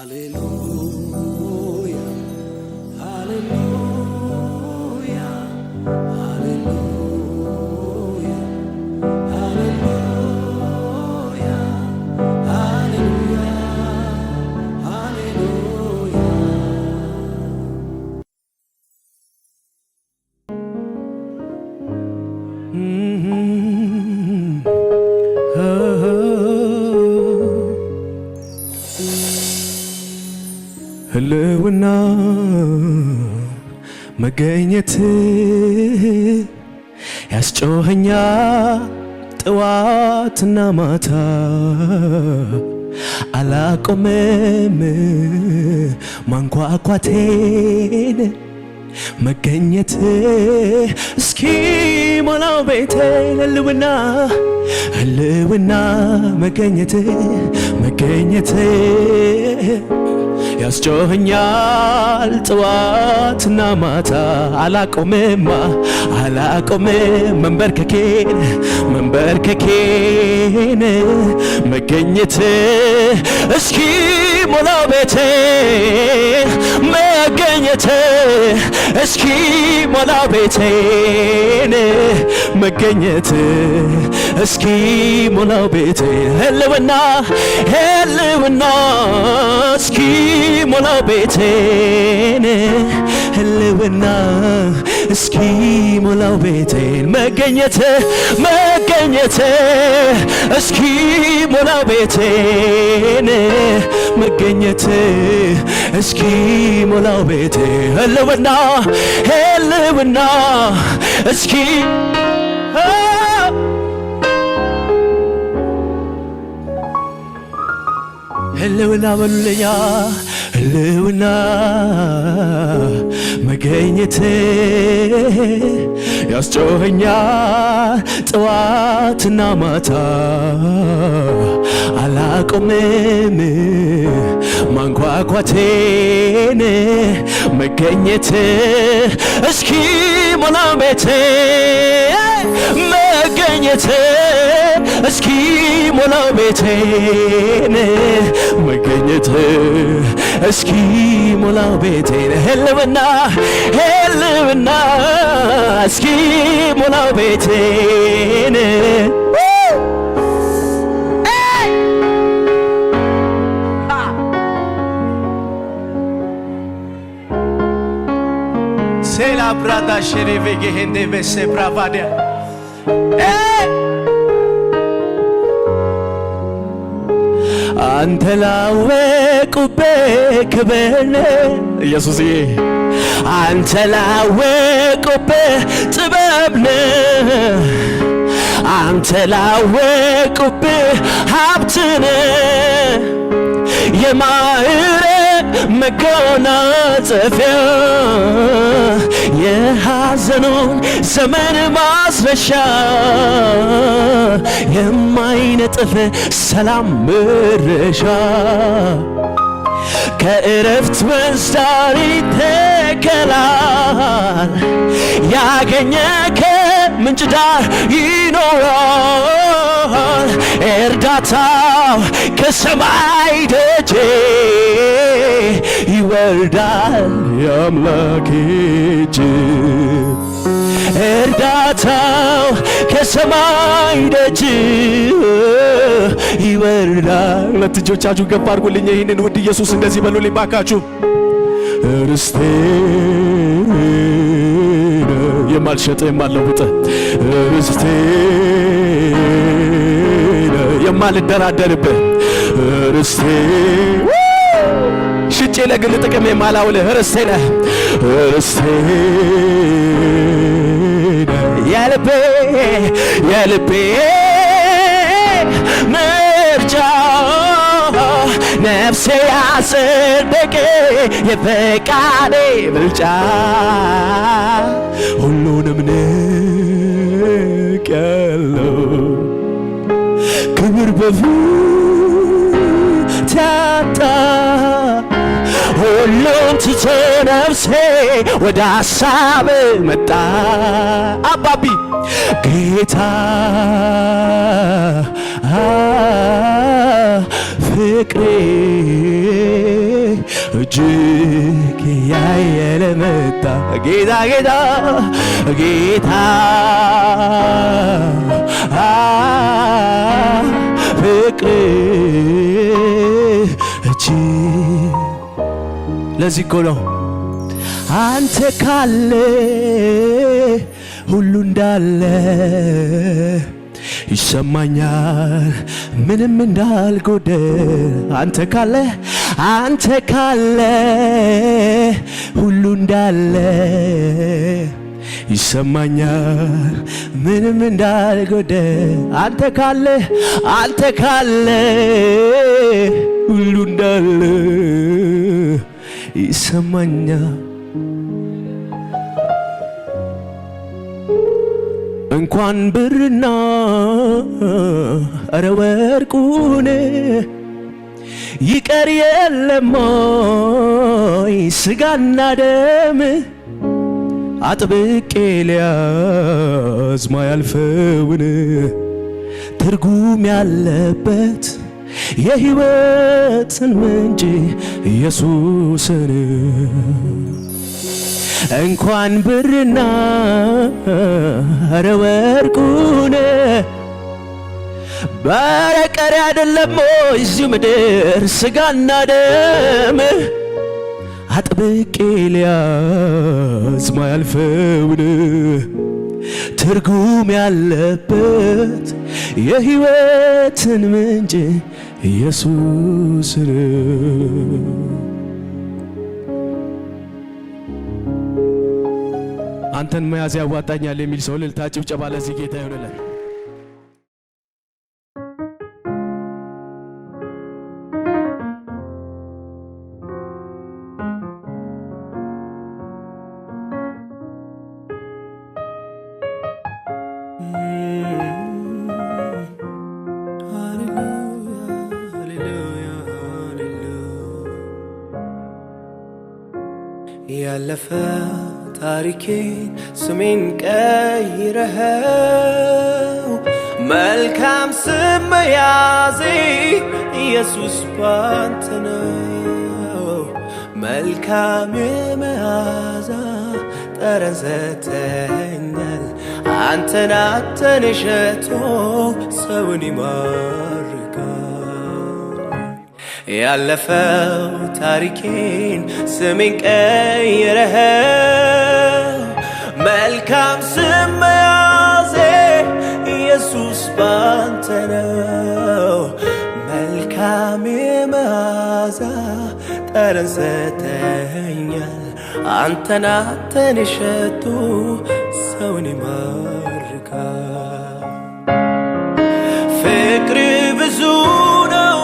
Hallelujah, hallelujah, hallelujah, hallelujah, hallelujah, hallelujah. ህልውና መገኘት ያስጮኸኛል ጠዋትና ማታ አላቆመም ማንኳኳቴን መገኘት እስኪ ሞላው ቤቴን ህልውና መገኘት ያስጮኸኛል ጠዋትና ማታ አላቆምም መንበርከኬን መገኘት እስኪ ሞላው ቤቴ መገኘት እስኪ ሞላው ቤቴን መገኘት እስኪ ሞላው ቤቴን ህልውና እስኪ ሞላው ቤቴን ህልውና እስኪ ሞላው ቤቴን መገኘት እስኪ ሞላው ቤቴን መገኘት እስኪ ሞላው ቤቴን ህልውና እስኪ ህልውና በሉልኛ ህልውና መገኘት ያስጮኸኛል ጠዋትና ማታ አላቆምም ማንኳኳቴን መገኘት እስኪ ሞላው ቤቴ መገኘት እስኪ ሞላው ቤቴን መገኘት እስኪ ሞላው ቤቴን ህልውና እስኪ ሞላው ቤቴን ሴላ ብራዳ ሸሪቬጌ ሄንዴ በሴ ብራቫዲያ አንተ ላወቁበት ክብርነ ኢየሱስዬ አንተ ላወቁበት ጥበብነ አንተ ላወቁበት ሀብትነ የማዕረግ መጎናጸፊያ የሐዘኑን ዘመን ማስረሻ የማይነጥፍ ሰላም መድረሻ ከእረፍት መስዳር ይተከላል ያገኘ ከምንጭ ዳር ይኖራል እርዳታው ከሰማይ ደጅ ይወርዳል የአምላክ እጅ እርዳታው ከሰማይ ደጅ ይወርዳል። ሁለት እጆቻችሁ ገባ አድርጉልኝ። ይህንን ውድ ኢየሱስ እንደዚህ በሉልኝ ባካችሁ። ርስቴ የማልሸጥ የማልለውጥ ርስቴ የማልደራደርብህ ርስቴ ሽጬ ለግል ጥቅም የማላውልህ ርስቴ ነህ የልቤ ምርጫ ነፍሴ ያጸደቀ የፈቃዴ ምርጫ ሁሉንም ንቄያለሁ ክብር በፊት ያጣ ሁሉም ትቶ ነፍሴ ወደ ሐሳብ መጣ አባቢ ጌታ ፍቅሬ እጅግ ያየለ መጣ ጌታ ጌታ ጌታ ፍቅር እጅግ ለዚህ እኮ ነው አንተ ካለ ሁሉ እንዳለ ይሰማኛል ምንም እንዳልጎደል አንተ ካለ ሁሉ እንዳለ ይሰማኛል ምንም እንዳልጎደል አንተ ካለ ሁሉ እንዳለ ይሰማኛል እንኳን ብርና አረ ወርቁን ይቀር የለሞይ ስጋና ደም አጥብቄ ሊያዝ ማያልፈውን ትርጉም ያለበት የሕይወትን ምንጭ ኢየሱስን እንኳን ብርና አረ ወርቁን በረቀር አይደለም እዚህ ምድር ስጋና ደም አጥብቄ ሊያዝ ማያልፈውን ትርጉም ያለበት የሕይወትን ምንጭ ኢየሱስን አንተን መያዝ ያዋጣኛል የሚል ሰው እልልታ ጭብጨባ ለዚህ ጌታ ይሆንልን። ያለፈ ታሪኬን ስሜን ቀይረኸው መልካም ስም መያዜ ኢየሱስ ባንተ ነው። መልካም መዓዛ ጠረን ሰጥተኸኛል አንተን ሸቶ ሰውን ይማርካል። ያለፈው ታሪኬን ስሜን ቀይረኸው መልካም ስም መያዜ ኢየሱስ ባንተ ነው። መልካም መዓዛ ጠረን ሰጥተኸኛል አንተን ሸቶ ሰውን ይማርካል። ፍቅር ብዙ ነው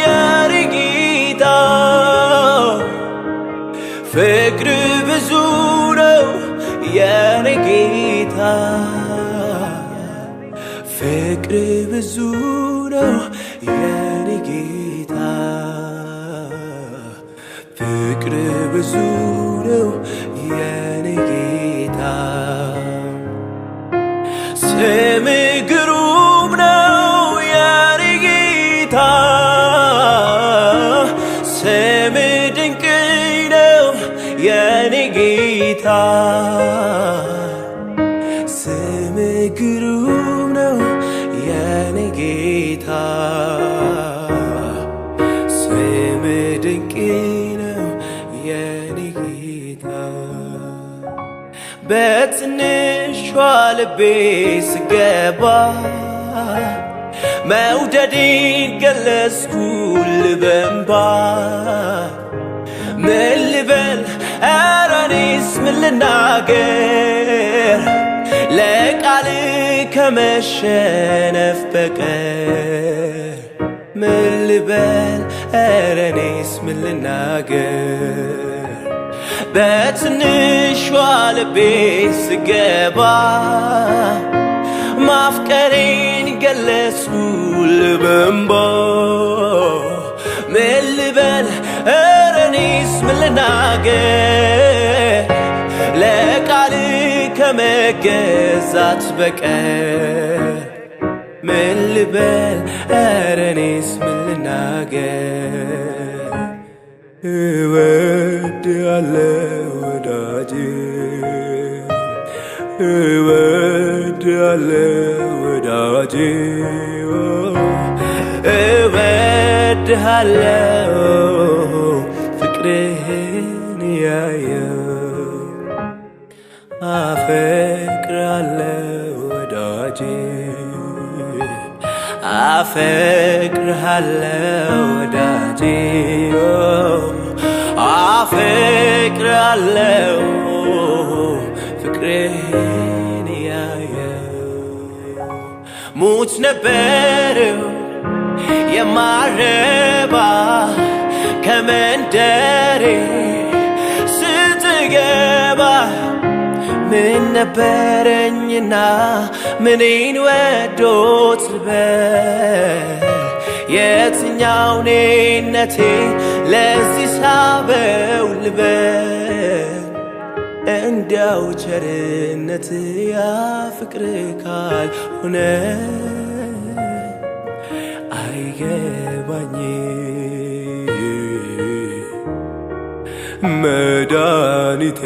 የኔ ጌታ ፍቅር ብዙ ነው የኔ ጌታ ፍቅር ብዙ ነው የኔ ጌታ ፍቅር ብዙ ነው የኔ ጌታ ስም ግሩም ነው የኔ ጌታ ስም ድንቅ ነው የኔ ጌታ ስም ግሩም ነው የኔ ጌታ ስም ድንቅ ነው የኔ ጌታ በትንሿ ልቤ ስገባ መውደዴን ገለጽኩልህ በእንባ ምን ልበል ኧረ እኔስ ምን ልናገር ለቃልህ ከመሸነፍ በቀር ምን ልበል ኧረ እኔስ ምን ልናገር በትንሿ ልቤ ስገባ ማፍቀሬን ገለጽኩልህ በእንባ ምን ልበል ኧረ እኔስ ምን ልናገር ለቃልህ ከመገዛት በቀር ምን ልበል ኧረ እኔስ ምን ልናገር እወድሃለሁ ወዳጄ እወድሃለሁ ወዳጄ እወድሃለሁ ፍቅርህን ያየው አፈቅርሃለሁ ወዳጄ አፈቅርሃለሁ ወዳጄ አፈቅርሃለሁ ፍቅርህን ያየው ሙት ነበርው የማረባ ከመንደሬ ስትገባ ምን ነበረኝና ምኔን ወዶት ልበል የትኛው ኔነቴ ለዚህ ሳበው ልበል እንዲያው ቸርነት ያ ፍቅር ካልሆነ አይገባኝ መድኃኒቴ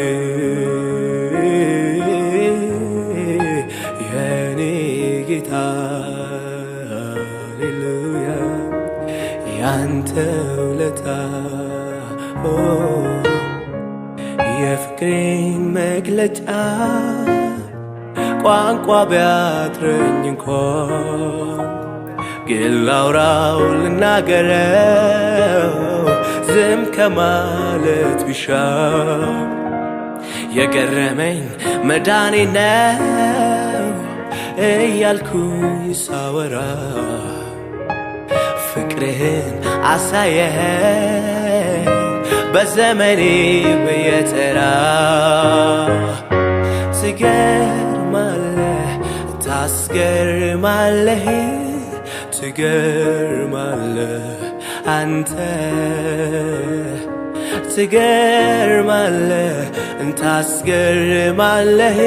የኔ ጌታ ሃሌሉያ ያንተ ውለታ የፍቅሬን መግለጫ ቋንቋ ቢያጥረኝ እንኳን ግን ላውራው ልናገረው ዝም ከማለት ቢሻ የገረመኝ መዳኔ ነው እያልኩኝ ሳወራ ፍቅርህን አሳየኸኝ በዘመኔ በየተራ ትገርማለህ ታስገርማለህ ትገርማለህ አንተ ትገርማለህ ታስገርማለህ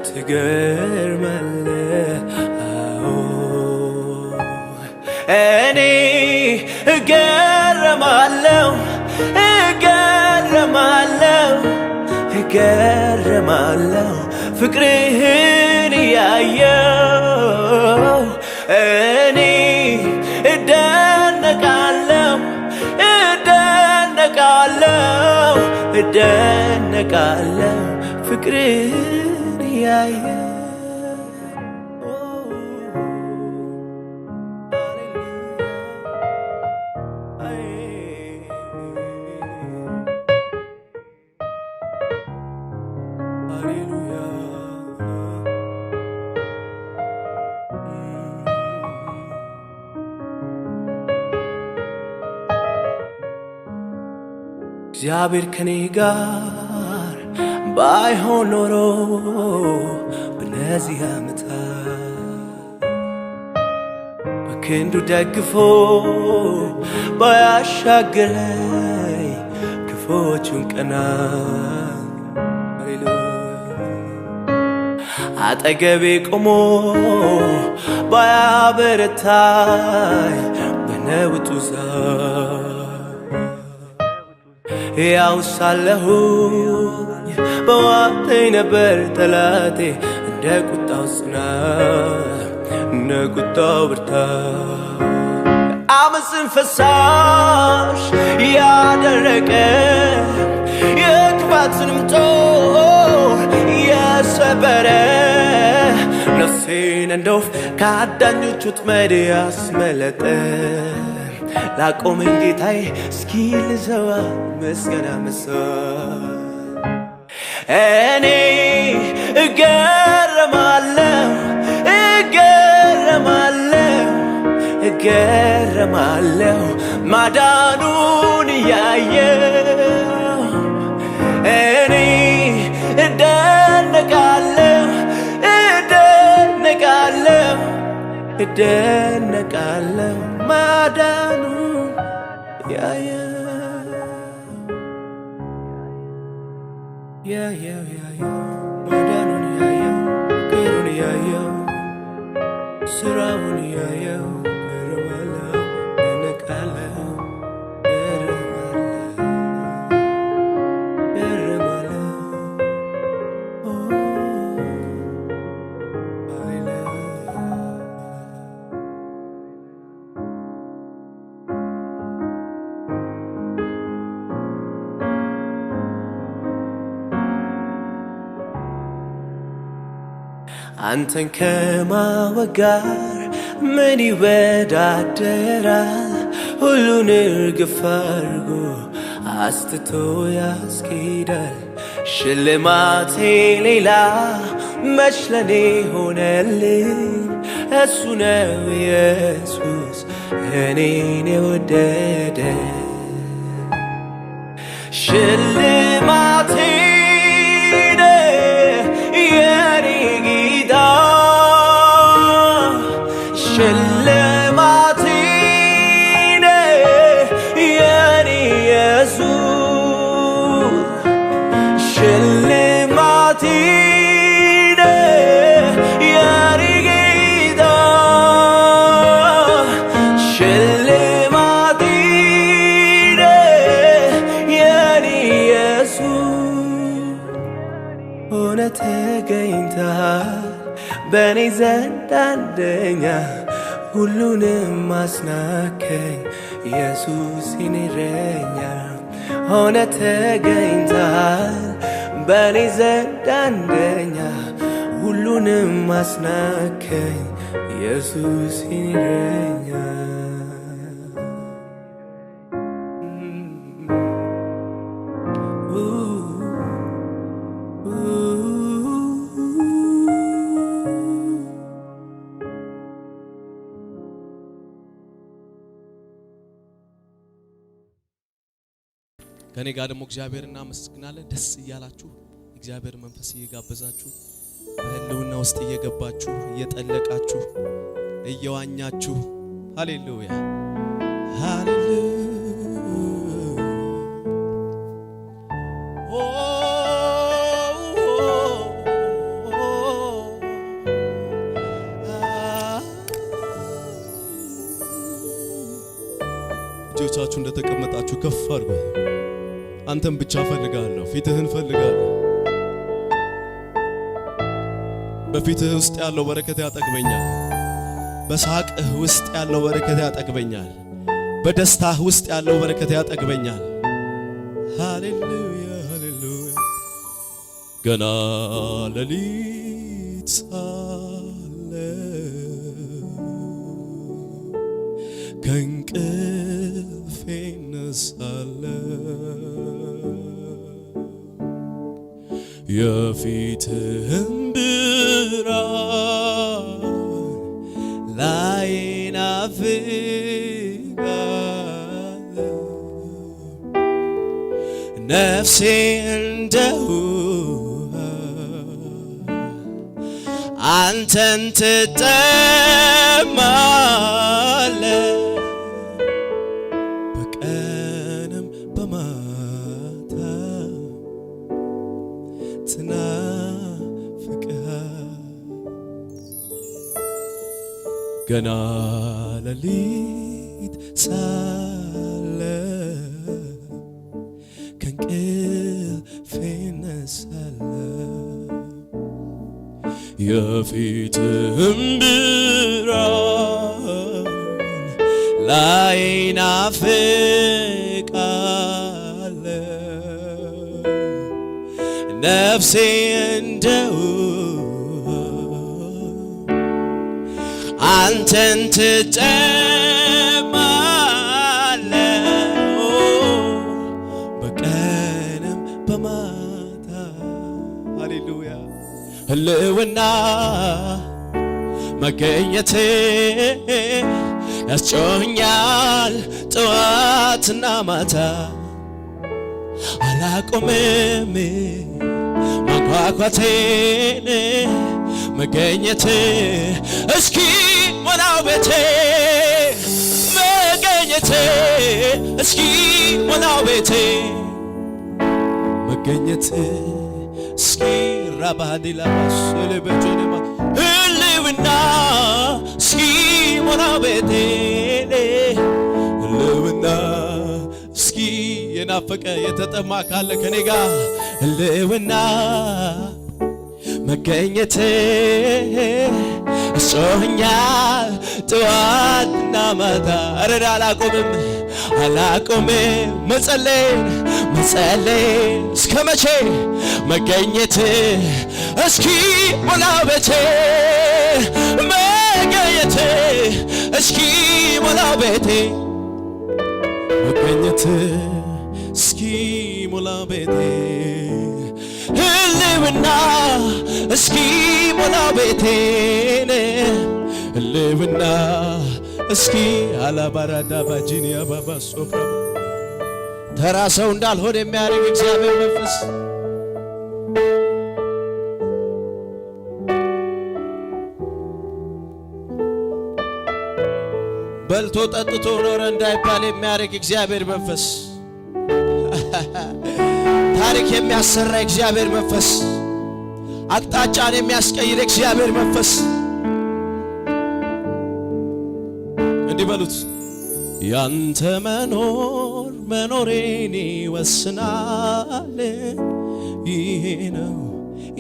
ትገርማለህ እኔ እገረማለሁ እገረማለሁ እገረማለሁ ፍቅርህን ያየው እኔ እደነቃለሁ እደነቃለሁ እደነቃለሁ ፍቅርህን ያየው እግዚአብሔር ከኔ ጋር ባይሆን ኖሮ በነዚህ ዓመታት በክንዱ ደግፎ ባያሻገረኝ ክፉዎቹን ቀናት አጠገቤ ቆሞ ባያበረታኝ በነውጡ ዛፍ ያው ሳለሁኝ በዋጠኝ ነበር ጠላቴ እንደ ቁጣው ጽናት እንደ ቁጣው ብርታት አመፅን ፈሳሽ ያደረቀ የክፋትንም ጦር የሰበረ ነፍሴን እንደ ወፍ ከአዳኞች ወጥመድ ያስመለጠ ላቆመኝ ጌታዬ እስኪ ልዘዋ ምስጋና መስዋዕት እኔ እገረማለሁ እገረማለሁ እገረማለሁ ማዳኑን ያየው እኔ እደነቃለሁ እደነቃለሁ እደነቃለሁ ማዳኑ ያየው ማዳኑን ያየው ፍቅሩን ያየው ስራውን ያየው እገረማለሁ እደነቃለሁ እገረማለሁ አንተን ከማወጋር ምን ይወዳደራል? ሁሉን እርግፍ አድርጎ አስትቶ ያስኬዳል። ሽልማቴ ሌላ መች ለኔ ሆነልኝ? እሱ ነው ኢየሱስ እኔን የወደደ። ሽልማቴ የኔ ጌታ ሽልማቴ የኔ ኢየሱስ ሽልማቴ የኔ ጌታ ሽልማቴ የኔ ኢየሱስ ሆነ ተገኝተሃል በኔ ዘንድ አንደኛ ሁሉንም አስናከኝ ኢየሱስ የኔ እረኛ ሆነ ተገኝተሃል በኔ ዘንድ አንደኛ ሁሉንም አስናከኝ ኢየሱስ የኔ እረኛ ከኔ ጋር ደግሞ እግዚአብሔርን እናመሰግናለን። ደስ እያላችሁ እግዚአብሔር መንፈስ እየጋበዛችሁ በህልውና ውስጥ እየገባችሁ እየጠለቃችሁ እየዋኛችሁ ሃሌሉያ ሃሌሉያ እጆቻችሁ እንደተቀመጣችሁ ከፍ አድርጉ። አንተን ብቻ ፈልጋለሁ፣ ፊትህን ፈልጋለሁ። በፊትህ ውስጥ ያለው በረከት ያጠግበኛል። በሳቅህ ውስጥ ያለው በረከት ያጠግበኛል። በደስታህ ውስጥ ያለው በረከት ያጠግበኛል። ሃሌሉያ ሃሌሉያ ገና ሌሊት ሳለ ከእንቅልፌ እነሳለሁ የፊትህን ብርሃን ላይ ናፍቃለሁ ነፍሴ እንደ ውሃ አንተን ትጠማለች በቀንም በማታ ገና ሌሊት ሳለ ከእንቅልፌ እነሳለሁ የፊትህን ብርሃን ላይ ናፍቃለሁ ነፍሴ እንደው አንተን ትጠማለህ በቀንም በማታ ሃሌሉያ ህልውና መገኘት ያስጮኸኛል ጠዋትና ማታ አላቆምም ማንኳኳቴን መገኘት እስኪ ሞላው ቤቴ መገኘት እስኪ ሞላው ቤቴ መገኘት እስኪ ራባዲላ ስለበጀነማ ህልውና እስኪ ሞላው ቤቴ ህልውና እስኪ የናፈቀ የተጠማ ካለ ከኔ ጋር ህልውና መገኘት እሶኛል ጠዋትና ማታ አረዳ አላቆምም መጸለይን መጸለይ እስከ መቼ መገኘት እስኪ ሞላ ቤቴ መገኘት እስኪ ሞላ ቤቴ መገኘት እስኪ ሞላ ቤቴ ህልውና እስኪ ሞላ ቤቴን ህልውና እስኪ አላባራዳ ባጂኒያ ባባ ሶፍራ ተራ ሰው እንዳልሆነ የሚያደርግ እግዚአብሔር መንፈስ በልቶ ጠጥቶ ኖረ እንዳይባል የሚያደርግ እግዚአብሔር መንፈስ ታሪክ የሚያሰራ እግዚአብሔር መንፈስ አቅጣጫን የሚያስቀይር እግዚአብሔር መንፈስ እንዲህ በሉት ያንተ መኖር መኖሬን ይወስናል ይሄ ነው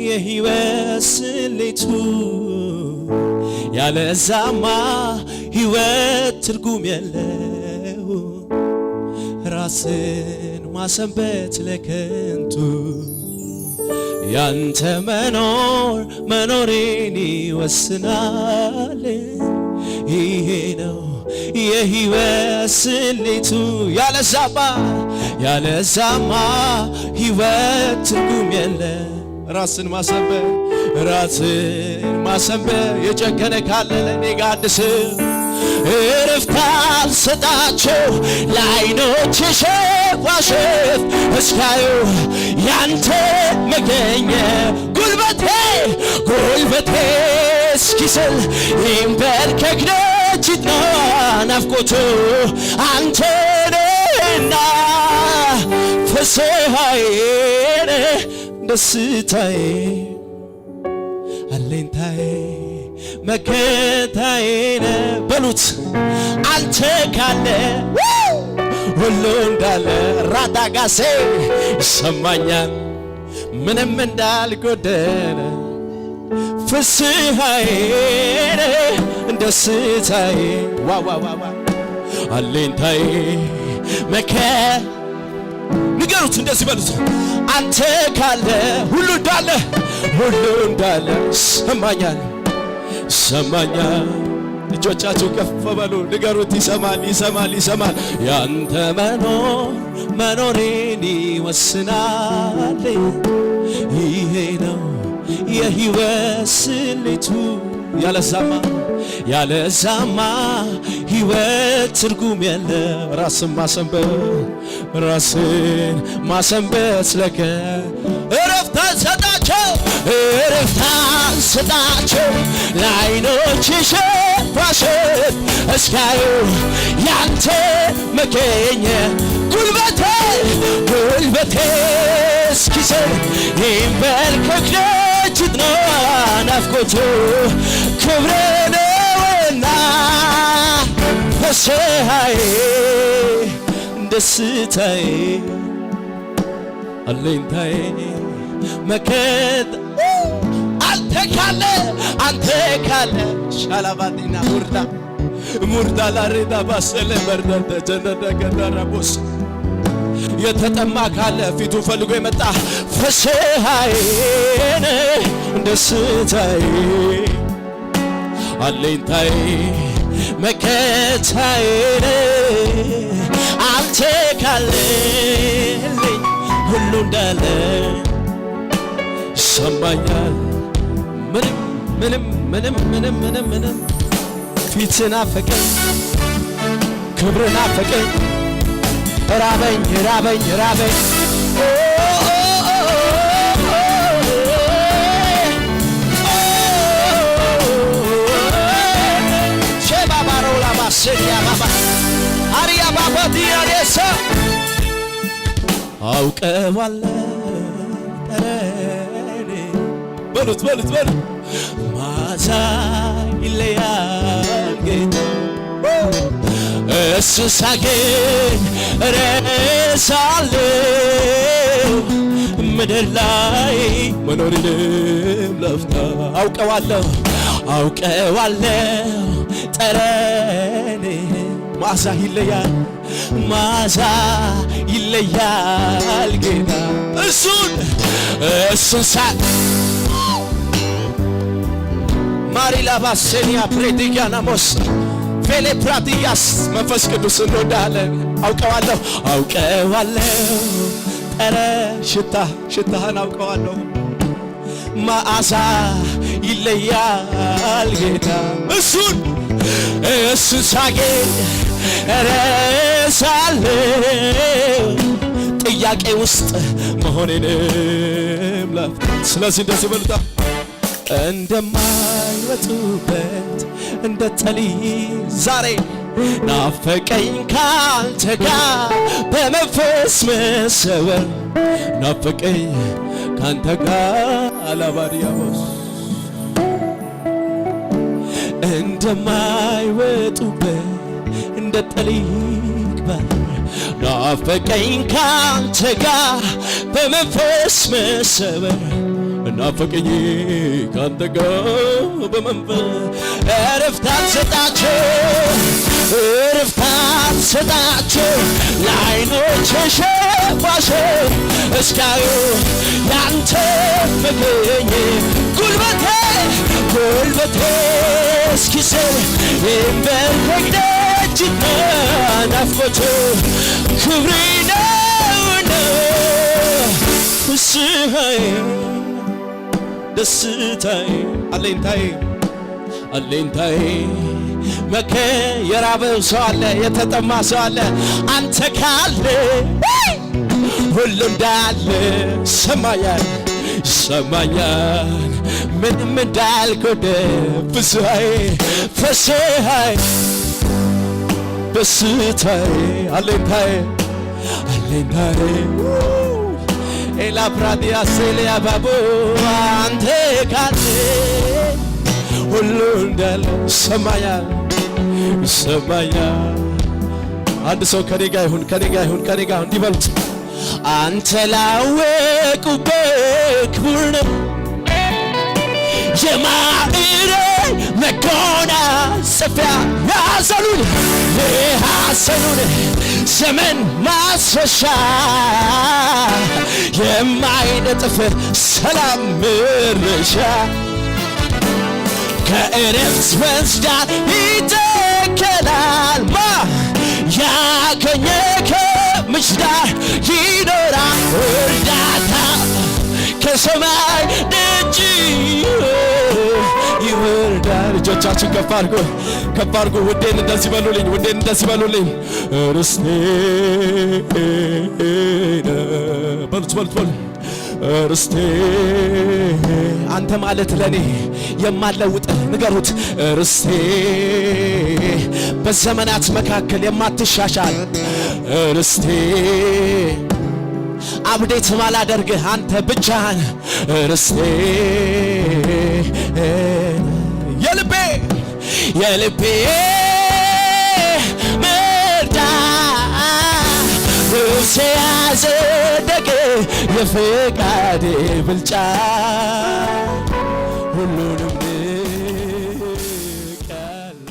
የሕይወት ስሌቱ ያለዛማ ሕይወት ትርጉም የለው ራስን ማሰንበት ለከንቱ ያንተ መኖር መኖሬን ይወስናል ይሄ ነው የሕይወት ስሌቱ ያለዛማ ሕይወት ትርጉም የለ ራስን ማሰንበት የጨከነ ካለ ለኔ ጋር አድስ እረፍት አልሰጣቸው ለዓይኖች ሸፋሽፍ እስካዩ ያንተ መገኘት ጉልበቴ እስኪስል ይንበርከክ ደጅ ይጥና ናፍቆቱ አንተ ነህና ፍስሐዬ ደስታዬ አለኝታዬ መከታዬ በሉት አንተ ካለ ሁሉ እንዳለ ራዳጋሴ ይሰማኛል ምንም እንዳልጎደለ ፍስሐዬ ደስታዬ ዋዋዋ አለኝታዬ ንገሩት እንደዚህ በሉት አንተ ካለ ሁሉ እንዳለ ይሰማኛል እጆቻችሁ ከፍ በሉ ንገሩት ይሰማል ያንተ መኖሬን ይወስናል ይሄ ነው የሕይወት ስሌቱ ያለዛማ ሕይወት ትርጉም የለ ራስን ማሰንበት ለከ እረፍት አልሰጣቸው ለዓይኖች ሸፋሽፍ እስካዩ ያንተ መገኘት ጉልበቴ እስኪስል ይንበርከክ ደጅ ይጥና ናፍቆቱ ክብሬ ነውና ፍስሐዬ ደስታዬ አለኝታዬ መከታ አንተ ካለ ሻላባዲና ሙርዳ ላሬዳ ባሰለ መርዳተ ጀነዳ ገዳራቦስ የተጠማ ካለ ፊቱ ፈልጎ የመጣ ፍስሐዬ ደስታዬ አለኝታዬ መከታዬ አንተ ካለልኝ ሁሉ እንዳለ ይሰማኛል ምንም ፊትን ናፈቀኝ ክብርን ናፈቀኝ ራበኝ ሼባባሮላ ማሰሪያ ባባ አሪያ ባባ ዲያሬሳ አውቀዋለሁ በሉት ማዛ ይለያል ጌታ እሱ ሳገኝ እረሳለሁ ምድር ላይ መኖሬንም ለፍታ አውቀዋለሁ ጠረንህን መዓዛ ይለያል መዓዛ ይለያል ጌታ እሱን ሳቅ ማሪላ ባሴኒያ ፕሬዲጋናሞስ ፌሌ ፕራዲያስ መንፈስ ቅዱስ እንወዳለን አውቀዋለሁ ጠረ ሽታህን አውቀዋለሁ መዓዛ ይለያል ጌታ እሱን ሳገኝ እረሳለሁ ጥያቄ ውስጥ መሆኔንም ላፍታ ስለዚህ እንደዚህ በሉታ እንደማይወጡበት እንደ ጠሊቅ ዛሬ ናፈቀኝ ካንተ ጋር በመንፈስ መሰወር ናፈቀኝ ካንተ ጋር አላባዲያቦስ እንደማይወጡበት እንደ ጠሊቅ ባሕር ናፈቀኝ ካንተ ጋር በመንፈስ መሰወር ናፈቀኝ ካንተ ጋር በመንፈስ እረፍት አልሰጣቸው ለዓይኖቼ ሸፋሽን እስካዩ ያንተ መገኘት ጉልበቴ እስኪዝል ይንበርከክ ደጅህ ናፍቆቱ ክብሬ ነውና ፍስሐዬ ደስታዬ አለኝታዬ መከ የራበው ሰው አለ የተጠማ ሰው አለ አንተ ካለ ሁሉ እንዳለ ሰማኛል ምንም እንዳልጎደል ፍስሐዬ ደስታዬ አለኝታዬ ኤላ ፕራዲያ ሴሊያ ባቦ አንተ ካለ ሁሉ እንዳለ ሰማኛል አንድ ሰው ከኔ ጋር ይሁን እንዲበሉት አንተ ላወቁበት ክቡር ነው የማዕረግ መጎናጸፊያ የሐዘኑን ዘመን ማስረሻ የማይነጥፍ ሰላም መድረሻ ከዕረፍት ወንዝ ዳር ይተከላል ያገኘ ከምንጭ ዳር ይኖራል እርዳታ ከሰማይ ደጅ ይወርዳል። እጆቻችን ከፍ አድርጉ። ውዴን እንደዚህ በሉልኝ ርስቴ በሉት ርስቴ አንተ ማለት ለኔ የማለውጥህ ንገሩት ርስቴ በዘመናት መካከል የማትሻሻል ርስቴ አብዴት ማላደርግህ አንተ ብቻህን ርስቴ የልቤ መርዳ ነፍሴ ያጸደቀ የፈቃዴ ብልጫ ሁሉንም ንቃለ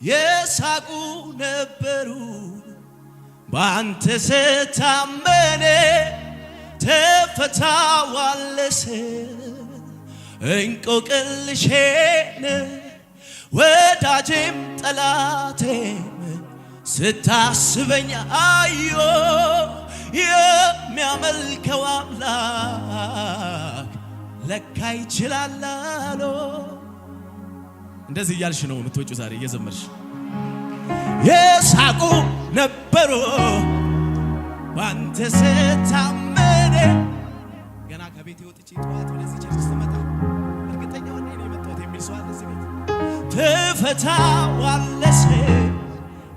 የሳቁ ነበሩ ባንተ ስታመነ ተፈታዋለሰ እንቆቅልሼን ወዳጄም ጠላቴም ስታስበኝ አዮ የሚያመልከው አምላክ ለካ ይችላል አሎ። እንደዚህ እያልሽ ነው የምትወጪው ዛሬ እየዘመርሽ የሳቁ ነበሩ ባንተ ስታመነ ገና ከቤቴ ወጥቼ ጠዋት ወደዚህ ቸርች ስመጣ እርግጠኛ ሆኜ ነው የመጣሁት የሚል ሰው አለ እዚህ ቤት ትፈታዋለህ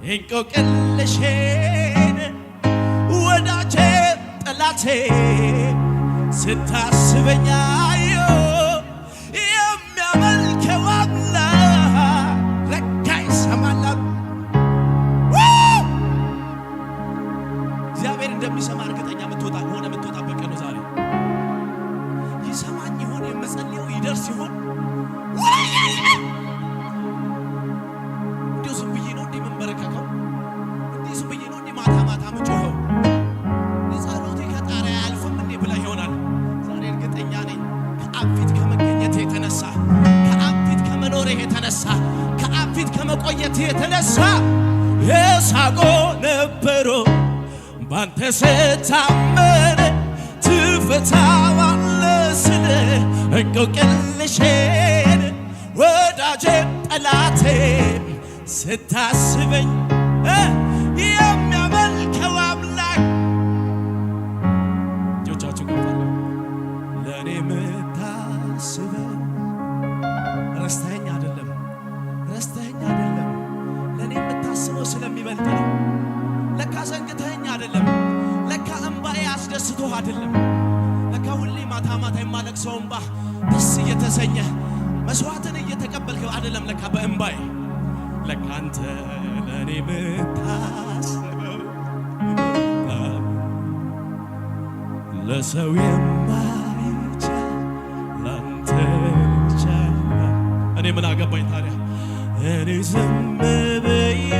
እንቆቅልሼን ወዳጄ ጠላቴ ስታስበኝ አዮ የሚያመልከው አምላክ ለካ ይሰማል። እግዚአብሔር እንደሚሰማ እርግጠኛ የምትወጣበት ቀን ነው ዛሬ። ይሰማኝ ይሆን? የምጸልየው ይደርስ ይሆን? የተነሳ የሳቆ ነበሮ ባንተ ስታመን ትፈታዋለህ ስለ እንቆቅልሼን ወዳጄ ጠላቴ ስታስበኝ የሚያመልከው አምላክ እጆቻችሁ ከፋለ ለእኔ የምታስበው ረስተኸኝ አይደለም ለእኔ የምታስበው ስለሚበልጥ ነው። ለካ ዘንግተኸኝ አይደለም፣ ለካ እምባዬ አስደስቶህ አይደለም፣ ለካ ሁሌ ማታ ማታ የማለቅሰው እምባ ደስ እየተሰኘ መስዋዕትን እየተቀበልከው አይደለም። ለካ በእምባዬ ለካ አንተ ለእኔ የምታስበው ለሰው የማይቻል ላንተ ይቻላል። እኔ ምን አገባኝ ታዲያ? እኔ ዝም ብዬ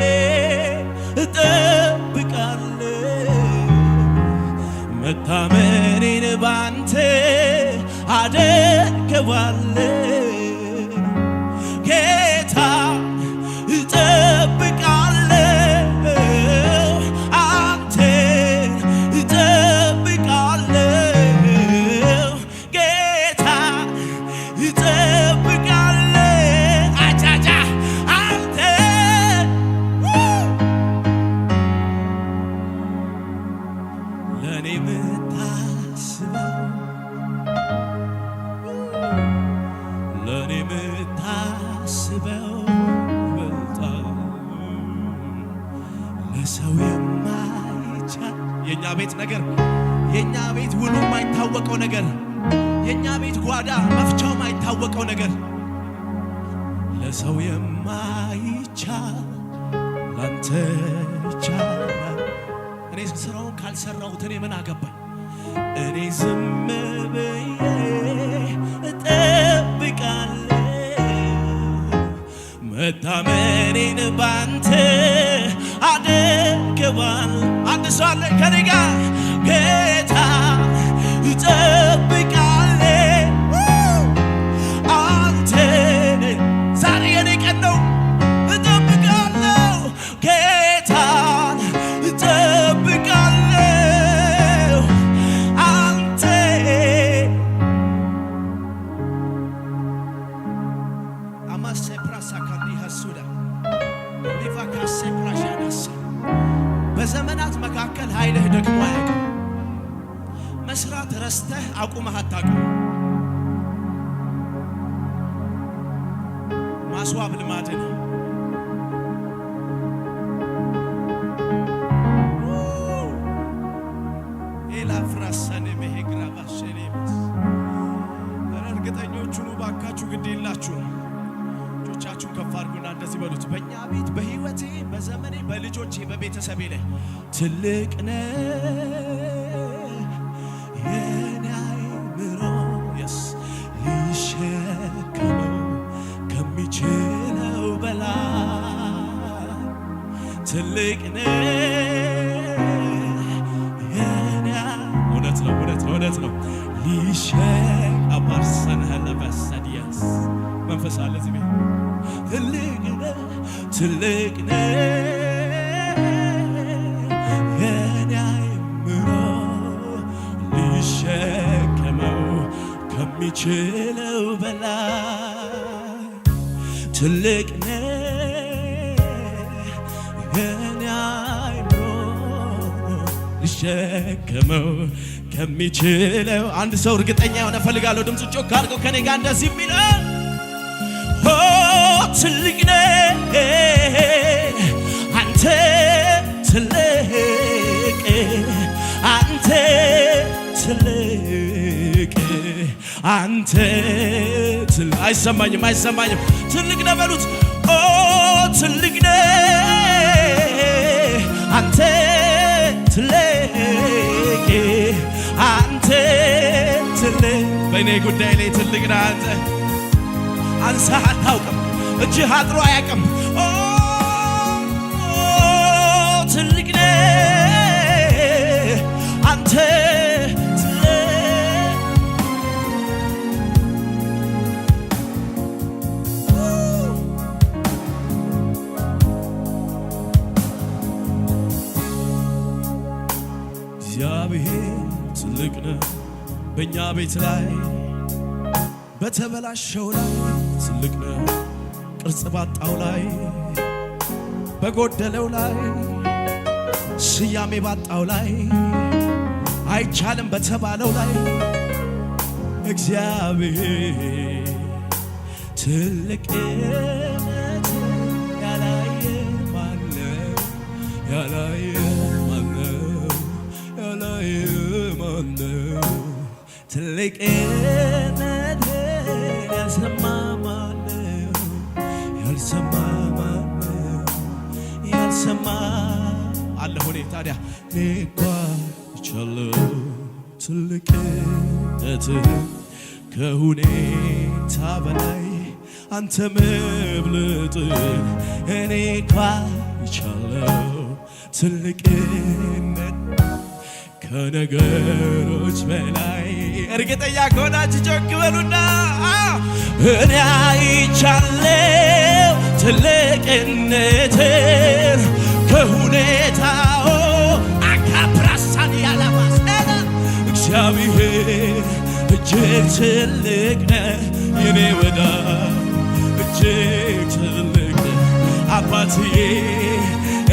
እጠብቃለሁ መታመኔን ባንተ አደርገዋለሁ ጌታ እጠብቃለሁ አንተን እጠብቃለሁ ጌታ እጠብቃለሁ አጫጫ አንተ ለእኔ የምታስበው ለእኔ የምታስበው ይበልጣል ለሰው የማይቻል የእኛ ቤት ነገር የእኛ ቤት ውሉ የማይታወቀው ነገር የእኛ ቤት ጓዳ መፍቻው የማይታወቀው ነገር ለሰው የማይቻል ላንተ ይቻላል። እኔ ስራውን ካልሰራሁት እኔ ምን አገባኝ? እኔ ዝም ብዬ እጠብቃለሁ መታመኔን ባንተ አደርገዋለሁ። አንድ ሰው አለ ከኔ ጋር ጌታ እጠብቃለሁ አንተን ዛሬ የኔ ቀን ነው እጠብቃለሁ ጌታን እጠብቃለሁ አንተ አማሴ ፕራሳ ካዲ ሐሱዳ ሊቫካሴ ፕራሻዳስ በዘመናት መካከል ኃይልህ ደግሞ አያውቅም። መስራት ረስተህ አቁመህ አታውቅም። ማስዋብ ልማድ ነው። ኤላፍራሰኔ መሄግራባሸኔስ እርግጠኞቹን ባካችሁ ግድ የላችሁ እጆቻችሁን ከፍ አድርጉና እንደዚህ በሉት። በእኛ ቤት በህይወቴ በዘመኔ በልጆቼ በቤተሰቤ ላይ ትልቅ ነህ የኔ አእምሮ ሊሸከመው ከሚችለው በላይ ትልቅ ነህ የኔ እውነት ነው ሊሸክ አባርሰንህ ለበሰዲያስ መንፈስ አለ እዚህ ቤት ትልቅ ነህ የኔ አእምሮ ሊሸከመው ከሚችለው በላይ ትልቅ ነህ የኔ አእምሮ ሊሸከመው ከሚችለው አንድ ሰው እርግጠኛ የሆነ ፈልጋለሁ ድምፁ ጮክ አድርገው ከኔ ጋር እንደዚህ የሚለው ትልቅ ነህ አንተ ትልቅ አንተ ትልቅ አንተ አይሰማኝም ትልቅ ነህ በሉት። ኦ ትልቅ ነህ አንተ ትልቅ አንተ ትልቅ በእኔ ጉዳይ ላይ ትልቅ ነህ አንተ አንሳህ አታውቅም እጅህ አጥሮ አያውቅም። ትልቅ ነህ አንተ ትልቅ እግዚአብሔር ትልቅ ነው። በእኛ ቤት ላይ በተበላሸው ላይ ትልቅ ነው። ቅርጽ ባጣው ላይ በጎደለው ላይ ስያሜ ባጣው ላይ አይቻልም በተባለው ላይ እግዚአብሔር ትልቅነት ያላየ ማነው? ያላየ ማነው? ያላየ ማነው? ትልቅነት ያልሰማ ማነው? ያልሰማ ማነው? ያልሰማ አለ ሆኔ ታዲያ እኔኳ ይቻለው ትልቅነት ከሁኔታ በላይ አንተ መብለጥ እኔኳ ይቻለው ትልቅነት ከነገሮች በላይ እርግጠኛ ከሆናችሁ ጮክ በሉና እኔ አይቻለው ትልቅነትን ከሁኔታው አካፕራሳን ያለማስነና እግዚአብሔር እጅግ ትልቅ ነህ የኔ ወዳጅ እጅግ ትልቅ ነህ አባትዬ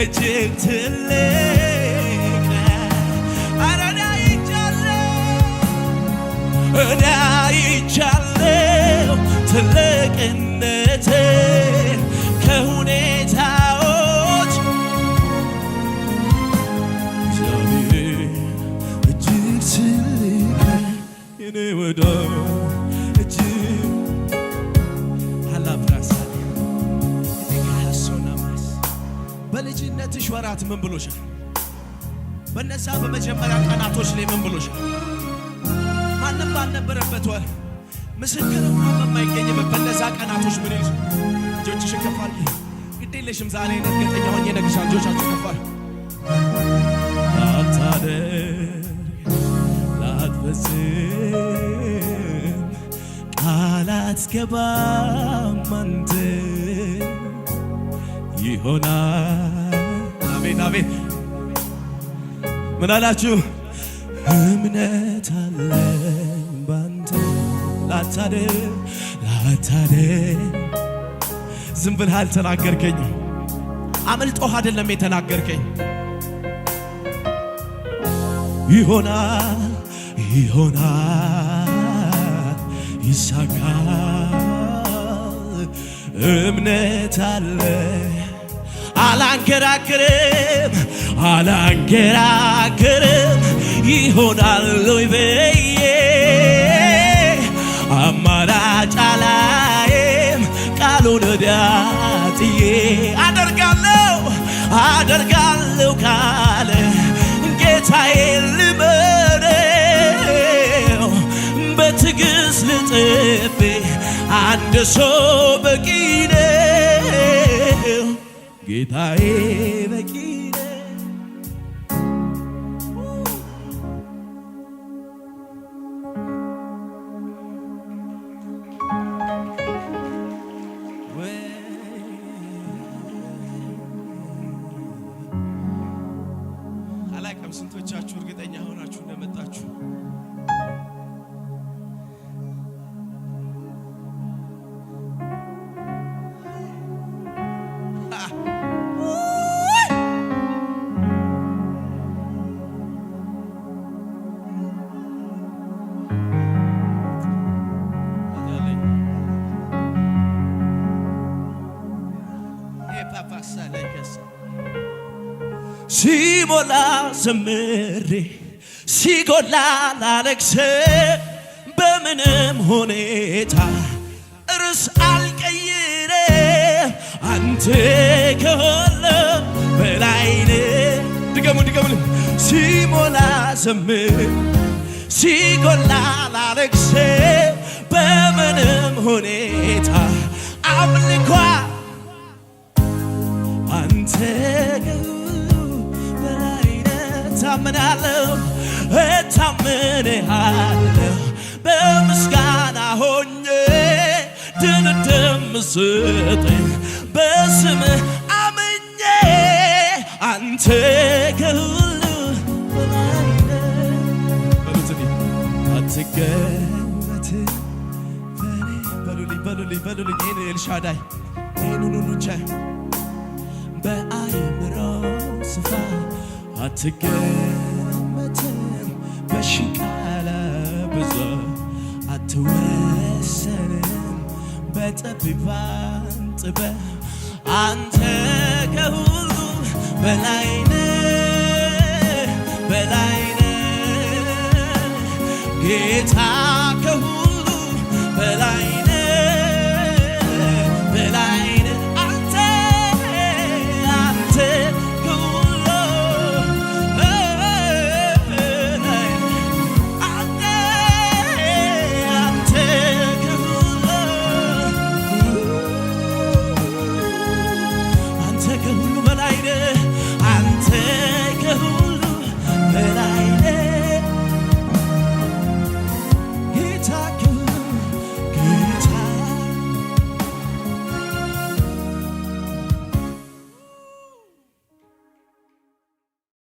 እጅግ ትልቅ ነህ። ኧረ እኔ አይቻለው ትልቅነትን ከሁኔታዎች እግዚአብሔር እጅግ ትልቅ ነህ የኔ ወዳጅ እጅግ አላብራሳል ያሶናማስ በልጅነትሽ ወራት ምን ብሎሻል? በነዛ በመጀመሪያ ቀናቶች ላይ ምን ብሎሻል? ማንም ባልነበረበት ወር ምስክር እንኳን በማይገኝበት በነዛ ቀናቶች ምን ይልሽ? እጆችሽን ከፍ አድርጊ። ግድ የለሽም ዛሬ እርግጠኛ ሆኜ እነግርሻለሁ። እጆቻችሁ ከፍ አድርጊ። ላታደርግ ላትፈጽም ቃል አትገባም አንተ ይሆናል። አሜን አሜን። ምን አላችሁ? እምነት አለኝ ባንተ ላታደርግ ዝም ብለህ አልተናገርከኝ። አመልጦህ አይደለም የተናገርከኝ። ይሆናል ይሳካል። እምነት አለ አላንገራግርም ይሆናል ወይ በዬ አማራጭ አላይም ቃሉን ወዲያጥዬ አደርጋለሁ ካለ ጌታዬ ልመረው በትዕግስት ልጥቤ አንድ ሰው በቂ ነው ጌታዬ በቂ ስንቶቻችሁ እርግጠኛ ሆናችሁ እንደመጣችሁ ሲሞላ ዘምሬ ሲጎላ ላለቅስ በምንም ሁኔታ ርዕስ አልቀይሬ አንተ ከሁሉ በላይ ነህ። ድገሙ ሲሞላ ዘምሬ ሲጎላ ላለቅስ በምንም ሁኔታ አምልኳ አንተ እታምንሃለሁ በምስጋና ሆኜ ድል እንደምሰጥህ በስምህ አምኜ አንተ ከሁሉ በላይ ነህ በሉልኝ ይህን ኤልሻዳይ ይህንን ሁሉ ቻይ በአእምሮ ስፋት አትገመትም በሺህ ቃላት ብዛት አትወሰንም በጠቢባን ጥበብ አንተ ከሁሉ በላይ ነህ ጌታ